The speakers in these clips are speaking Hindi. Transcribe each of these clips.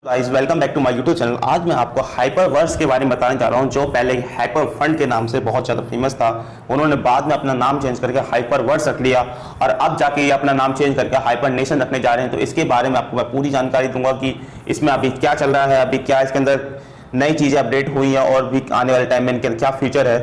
Guys welcome back to my YouTube channel. आज मैं आपको हाइपरवर्स के बारे में बताने जा रहा हूं, जो पहले हाइपर फंड के नाम से बहुत ज़्यादा फेमस था। उन्होंने बाद में अपना नाम चेंज करके हाइपरवर्स रख लिया और अब जाके ये अपना नाम चेंज करके हाइपर नेशन रखने जा रहे हैं। तो इसके बारे में आपको मैं पूरी जानकारी दूंगा कि इसमें अभी क्या चल रहा है, अभी क्या इसके अंदर नई चीज़ें अपडेट हुई हैं और भी आने वाले टाइम में इनके क्या फ्यूचर है,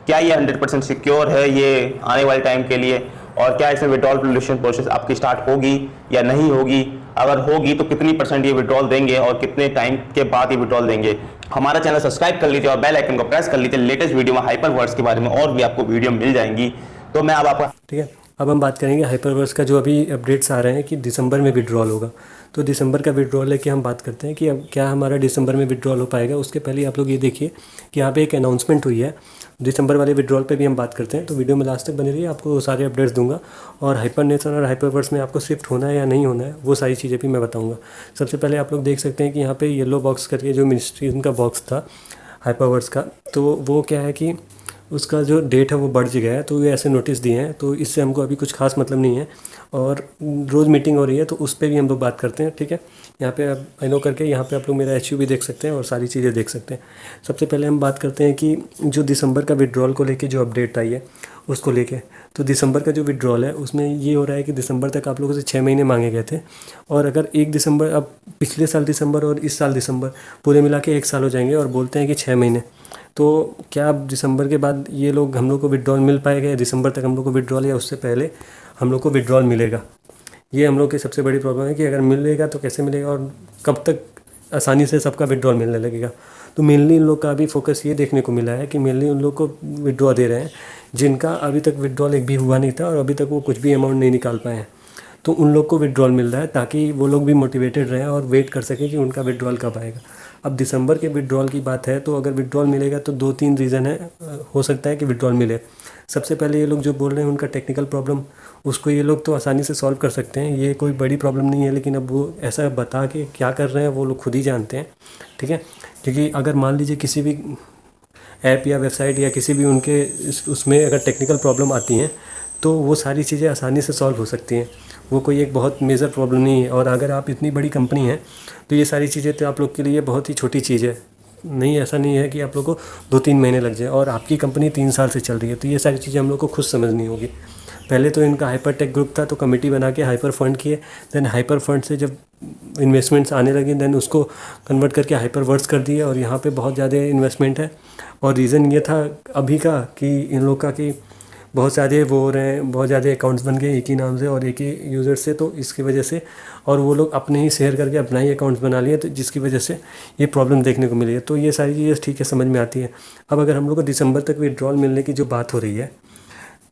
क्या ये 100% सिक्योर है ये आने वाले टाइम के लिए, और क्या इसमें विड्रॉल रेवोल्यूशन प्रोसेस आपकी स्टार्ट होगी या नहीं होगी, अगर होगी तो कितनी परसेंट ये विड्रॉल देंगे और कितने टाइम के बाद ये विड्रॉल देंगे। हमारा चैनल सब्सक्राइब कर लीजिए और बेल आइकन को प्रेस कर लीजिए। लेटेस्ट वीडियो में हाइपरवर्स के बारे में और भी आपको वीडियो मिल जाएंगी। तो मैं अब आपका ठीक है। अब हम बात करेंगे हाइपरवर्स का, जो अभी अपडेट्स आ रहे हैं कि दिसंबर में विड्रॉल होगा। तो दिसंबर का विड्रॉल है कि हम बात करते हैं कि अब क्या हमारा दिसंबर में विड्रॉल हो पाएगा। उसके पहले आप लोग ये देखिए कि यहाँ पे एक अनाउंसमेंट हुई है दिसंबर वाले विड्रॉल पे भी हम बात करते हैं। तो वीडियो में लास्ट तक बने रहिए, आपको सारे अपडेट्स दूंगा और हाइपर नेशन और हाइपरवर्स में आपको शिफ्ट होना है या नहीं होना है वो सारी चीज़ें भी मैं बताऊँगा। सबसे पहले आप लोग देख सकते हैं कि यहाँ पे येलो बॉक्स करके जो मिनिस्ट्री का बॉक्स था हाइपरवर्स का, तो वो क्या है कि उसका जो डेट है वो बढ़ गया है। तो ये ऐसे नोटिस दिए हैं, तो इससे हमको अभी कुछ खास मतलब नहीं है और रोज़ मीटिंग हो रही है तो उस पर भी हम लोग बात करते हैं। ठीक है, यहाँ पे आप आई करके यहाँ पे आप लोग मेरा एच भी देख सकते हैं और सारी चीज़ें देख सकते हैं। सबसे पहले हम बात करते हैं कि जो दिसंबर का विड्रॉल को लेके जो अपडेट आई है उसको लेके। तो दिसंबर का जो विड्रॉल है उसमें ये हो रहा है कि दिसंबर तक आप लोगों से 6 महीने मांगे गए थे, और अगर 1 दिसंबर, अब पिछले साल दिसंबर और इस साल दिसंबर पूरे मिला के 1 साल हो जाएंगे और बोलते हैं कि 6 महीने। तो क्या अब दिसंबर के बाद ये लोग हम लोग को विड्रॉल मिल पाएगा, या दिसंबर तक हम लोग को विड्रॉल या उससे पहले हम लोग को विड्रॉल मिलेगा? ये हम लोग की सबसे बड़ी प्रॉब्लम है कि अगर मिलेगा तो कैसे मिलेगा और कब तक आसानी से सबका विड्रॉल मिलने लगेगा। तो मेनली इन लोग का अभी फोकस ये देखने को मिला है कि मेनली उन लोग को विड्रॉ दे रहे हैं जिनका अभी तक विड्रॉल एक भी हुआ नहीं था और अभी तक वो कुछ भी अमाउंट नहीं निकाल पाए हैं। तो उन लोग को विड्रॉल मिल रहा है ताकि वो लोग भी मोटिवेटेड रहें और वेट कर सकें कि उनका विड्रॉल कब आएगा। अब दिसंबर के विड्रॉल की बात है तो अगर विड्रॉल मिलेगा तो 2-3 रीज़न है, हो सकता है कि विड्रॉल मिले। सबसे पहले ये लोग जो बोल रहे हैं उनका टेक्निकल प्रॉब्लम, उसको ये लोग तो आसानी से सॉल्व कर सकते हैं, ये कोई बड़ी प्रॉब्लम नहीं है। लेकिन अब वो ऐसा बता के क्या कर रहे हैं वो लोग खुद ही जानते हैं। ठीक है, क्योंकि अगर मान लीजिए किसी भी ऐप या वेबसाइट या किसी भी उनके उसमें अगर टेक्निकल प्रॉब्लम आती हैं तो वो सारी चीज़ें आसानी से सॉल्व हो सकती हैं। वो कोई एक बहुत मेजर प्रॉब्लम नहीं है। और अगर आप इतनी बड़ी कंपनी हैं तो ये सारी चीज़ें तो आप लोग के लिए बहुत ही छोटी चीज़ है। नहीं, ऐसा नहीं है कि आप लोग को 2-3 महीने लग जाए, और आपकी कंपनी 3 साल से चल रही है तो ये सारी चीज़ें हम लोग को खुद समझनी होगी। पहले तो इनका हाइपर टेक ग्रुप था तो कमेटी बना के हाइपर फंड किए, देन हाइपर फंड से जब इन्वेस्टमेंट्स आने लगे देन उसको कन्वर्ट करके हाइपर वर्ड्स कर दिए, और यहाँ पे बहुत ज़्यादा इन्वेस्टमेंट है। और रीज़न ये था अभी का कि इन लोग का कि बहुत ज़्यादा वो हो रहे हैं, बहुत ज़्यादा अकाउंट्स बन गए एक ही नाम से और एक ही यूज़र से, तो इसकी वजह से, और वो लोग अपने ही शेयर करके अपना ही अकाउंट्स बना लिए, तो जिसकी वजह से ये प्रॉब्लम देखने को मिली है। तो ये सारी चीज़ें ठीक है, समझ में आती है। अब अगर हम लोग को दिसंबर तक विड्रॉल मिलने की जो बात हो रही है,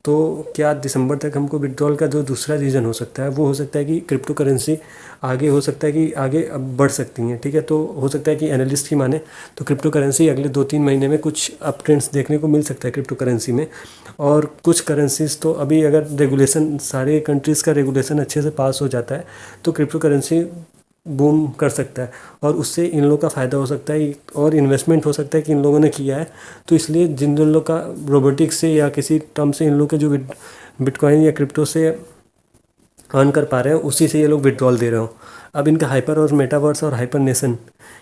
तो क्या दिसंबर तक हमको विड्रॉल का जो दूसरा रीज़न हो सकता है वो हो सकता है कि क्रिप्टो करेंसी आगे, हो सकता है कि आगे अब बढ़ सकती हैं। ठीक है, तो हो सकता है कि एनालिस्ट की माने तो क्रिप्टो करेंसी अगले 2-3 महीने में कुछ अप ट्रेंड्स देखने को मिल सकता है क्रिप्टो करेंसी में। और कुछ करेंसीज तो अभी अगर रेगुलेशन, सारे कंट्रीज़ का रेगुलेशन अच्छे से पास हो जाता है तो क्रिप्टो करेंसी बूम कर सकता है और उससे इन लोगों का फ़ायदा हो सकता है और इन्वेस्टमेंट हो सकता है कि इन लोगों ने किया है। तो इसलिए जिन लोग का रोबोटिक्स से या किसी टर्म से इन लोग के जो बिटकॉइन या क्रिप्टो से अर्न कर पा रहे हैं उसी से ये लोग विड्रॉल दे रहे हो। अब इनका हाइपर और मेटावर्स और हाइपर नेशन,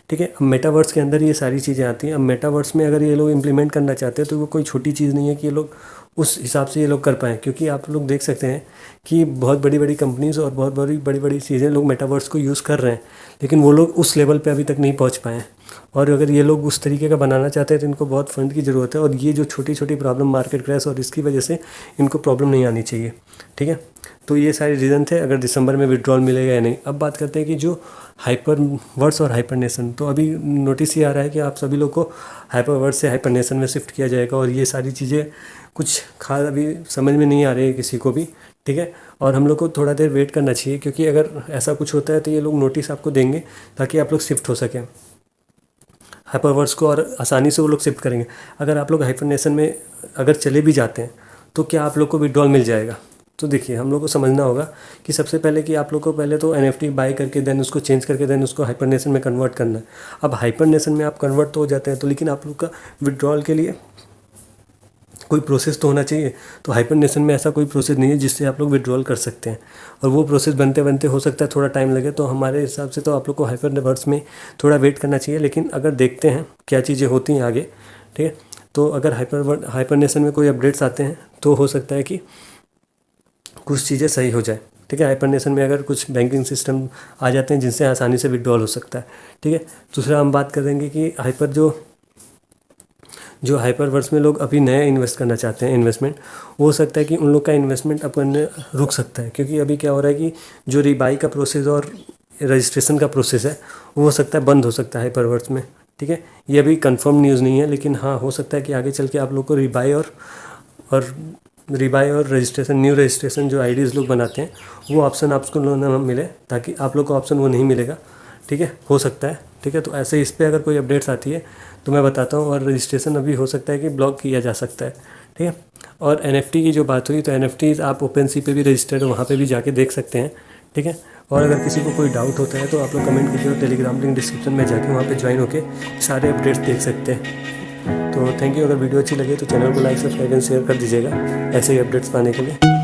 ठीक है, अब मेटावर्स के अंदर ये सारी चीज़ें आती हैं। अब मेटावर्स में अगर ये लोग इम्प्लीमेंट करना चाहते हैं तो वो कोई छोटी चीज़ नहीं है कि ये लोग उस हिसाब से ये लोग कर पाएँ, क्योंकि आप लोग देख सकते हैं कि बहुत बड़ी बड़ी कंपनीज़ और बहुत बड़ी बड़ी चीज़ें लोग मेटावर्स को यूज़ कर रहे हैं, लेकिन वो लोग उस लेवल पे अभी तक नहीं पहुंच पाए हैं। और अगर ये लोग उस तरीके का बनाना चाहते हैं तो इनको बहुत फंड की ज़रूरत है, और ये जो छोटी छोटी प्रॉब्लम, मार्केट क्रैश और इसकी वजह से इनको प्रॉब्लम नहीं आनी चाहिए। ठीक है, तो ये सारे रीज़न थे अगर दिसंबर में विड्रॉल मिलेगा या नहीं। अब बात करते हैं कि जो हाइपर वर्ड्स और हाइपर नेशन, तो अभी नोटिस ये आ रहा है कि आप सभी लोग को हाइपर वर्ड से हाइपर नेशन में शिफ्ट किया जाएगा, और ये सारी चीज़ें कुछ खास अभी समझ में नहीं आ रही है किसी को भी। ठीक है, और हम लोग को थोड़ा देर वेट करना चाहिए, क्योंकि अगर ऐसा कुछ होता है तो ये लोग नोटिस आपको देंगे ताकि आप लोग शिफ्ट हो सकें हाइपरवर्स को, और आसानी से वो लोग शिफ्ट करेंगे। अगर आप लोग हाइपर नेशन में अगर चले भी जाते हैं तो क्या आप लोग को विड्रॉल मिल जाएगा? तो देखिए, हम लोग को समझना होगा कि सबसे पहले कि आप लोग को पहले तो NFT बाय करके देन उसको चेंज करके देन उसको हाइपर नेशन में कन्वर्ट करना है। अब हाइपर नेशन में आप कन्वर्ट तो हो जाते हैं तो, लेकिन आप लोग का विड्रॉल के लिए कोई प्रोसेस तो होना चाहिए। तो हाइपरनेशन में ऐसा कोई प्रोसेस नहीं है जिससे आप लोग विड्रॉल कर सकते हैं, और वो प्रोसेस बनते बनते हो सकता है थोड़ा टाइम लगे। तो हमारे हिसाब से तो आप लोग को हाइपरवर्स में थोड़ा वेट करना चाहिए, लेकिन अगर देखते हैं क्या चीज़ें होती हैं आगे, ठीक है। तो अगर हाइपरनेशन में कोई अपडेट्स आते हैं तो हो सकता है कि कुछ चीज़ें सही हो जाए, ठीक है। हाइपरनेशन में अगर कुछ बैंकिंग सिस्टम आ जाते हैं जिनसे आसानी से विड्रॉल हो सकता है, ठीक है। दूसरा हम बात करेंगे कि जो हाइपरवर्स में लोग अभी नया इन्वेस्ट करना चाहते हैं, इन्वेस्टमेंट, हो सकता है कि उन लोग का इन्वेस्टमेंट अपन रुक सकता है, क्योंकि अभी क्या हो रहा है कि जो रीबाई का प्रोसेस और रजिस्ट्रेशन का प्रोसेस है वो हो सकता है बंद हो सकता है हाइपरवर्स में, ठीक है। ये अभी कंफर्म न्यूज़ नहीं है, लेकिन हाँ हो सकता है कि आगे चल के आप लोग को रीबाई और रजिस्ट्रेशन, न्यू रजिस्ट्रेशन जो आईडीज़ लोग बनाते हैं वो ऑप्शन आपको ना मिले, ताकि आप लोग को ऑप्शन वो नहीं मिलेगा, ठीक है, हो सकता है, ठीक है। तो ऐसे इस पर अगर कोई अपडेट्स आती है तो मैं बताता हूँ। और रजिस्ट्रेशन अभी हो सकता है कि ब्लॉक किया जा सकता है, ठीक है। और NFT की जो बात हुई, तो NFT आप OpenSea पे भी रजिस्टर्ड, वहाँ पे भी जाके देख सकते हैं, ठीक है। और अगर किसी को कोई डाउट होता है तो आप लोग कमेंट कीजिए, और टेलीग्राम लिंक डिस्क्रिप्शन में जाके वहाँ पे ज्वाइन होके सारे अपडेट्स देख सकते हैं। तो थैंक यू। अगर वीडियो अच्छी लगे तो चैनल को लाइक, सब्सक्राइब एंड शेयर कर दीजिएगा ऐसे ही अपडेट्स पाने के लिए।